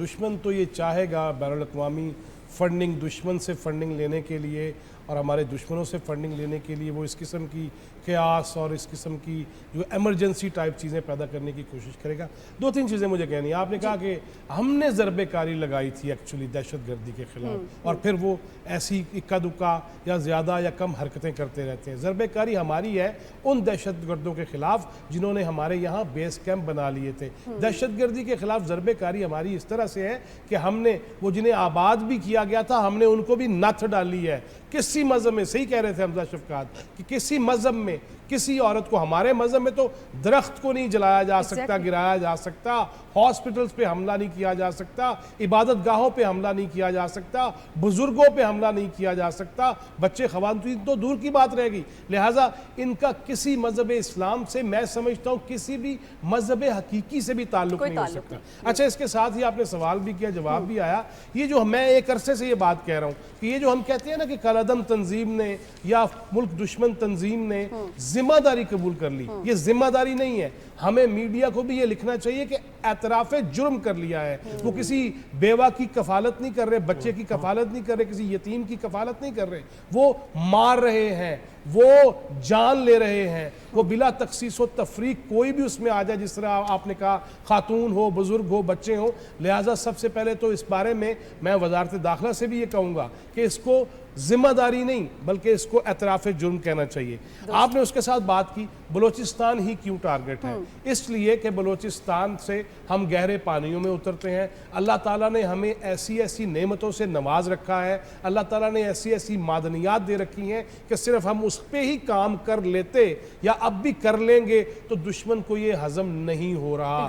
دشمن تو یہ چاہے گا بین الاقوامی فنڈنگ، دشمن سے فنڈنگ لینے کے لیے اور ہمارے دشمنوں سے فنڈنگ لینے کے لیے وہ اس قسم کی قیاس اور اس قسم کی جو ایمرجنسی ٹائپ چیزیں پیدا کرنے کی کوشش کرے گا۔ دو تین چیزیں مجھے کہنی ہیں۔ آپ نے کہا کہ ہم نے ضربے کاری لگائی تھی ایکچولی دہشت گردی کے خلاف، اور پھر وہ ایسی اکا دکا یا زیادہ یا کم حرکتیں کرتے رہتے ہیں۔ ضربے کاری ہماری ہے ان دہشت گردوں کے خلاف جنہوں نے ہمارے یہاں بیس کیمپ بنا لیے تھے۔ دہشت گردی کے خلاف ضربے کاری ہماری اس طرح سے ہے کہ ہم نے وہ جنہیں آباد بھی کیا گیا تھا ہم نے ان کو بھی نتھ ڈالی ہے۔ کسی مذہب میں، صحیح کہہ رہے تھے حمزہ شفقات، کہ کسی مذہب میں کسی عورت کو، ہمارے مذہب میں تو درخت کو نہیں جلایا جا سکتا، گرایا جا سکتا، ہاسپٹلز پہ حملہ نہیں کیا جا سکتا، عبادت گاہوں پہ حملہ نہیں کیا جا سکتا، بزرگوں پہ حملہ نہیں کیا جا سکتا، بچے خواتین تو دور کی بات رہ گئی۔ لہٰذا ان کا کسی مذہب اسلام سے میں سمجھتا ہوں کسی بھی مذہب حقیقی سے بھی تعلق نہیں ہو سکتا۔ اچھا، اس کے ساتھ ہی آپ نے سوال بھی کیا، جواب بھی آیا۔ یہ جو میں ایک عرصے سے یہ بات کہہ رہا ہوں کہ یہ جو ہم کہتے ہیں نا کہ کالعدم تنظیم نے یا ملک دشمن تنظیم نے ذمہ داری قبول کر لی، یہ ذمہ داری نہیں ہے۔ ہمیں میڈیا کو بھی یہ لکھنا چاہیے کہ اعتراف جرم کر لیا ہے۔ وہ کسی بیوہ کی کفالت نہیں کر رہے، بچے کی کفالت نہیں کر رہے، کسی یتیم کی کفالت نہیں کر رہے، وہ مار رہے ہیں، وہ جان لے رہے ہیں، وہ بلا تخصیص و تفریق کوئی بھی اس میں آ جائے، جس طرح آپ نے کہا خاتون ہو، بزرگ ہو، بچے ہوں۔ لہٰذا سب سے پہلے تو اس بارے میں وزارت داخلہ سے بھی یہ کہوں گا کہ اس کو ذمہ داری نہیں بلکہ اس کو اعتراف جرم کہنا چاہیے۔ آپ نے اس کے ساتھ بات کی بلوچستان ہی کیوں ٹارگٹ ہے؟ اس لیے کہ بلوچستان سے ہم گہرے پانیوں میں اترتے ہیں۔ اللہ تعالیٰ نے ہمیں ایسی ایسی نعمتوں سے نواز رکھا ہے، اللہ تعالیٰ نے ایسی ایسی معدنیات دے رکھی ہیں کہ صرف ہم اس پہ ہی کام کر لیتے یا اب بھی کر لیں گے تو دشمن کو یہ ہضم نہیں ہو رہا۔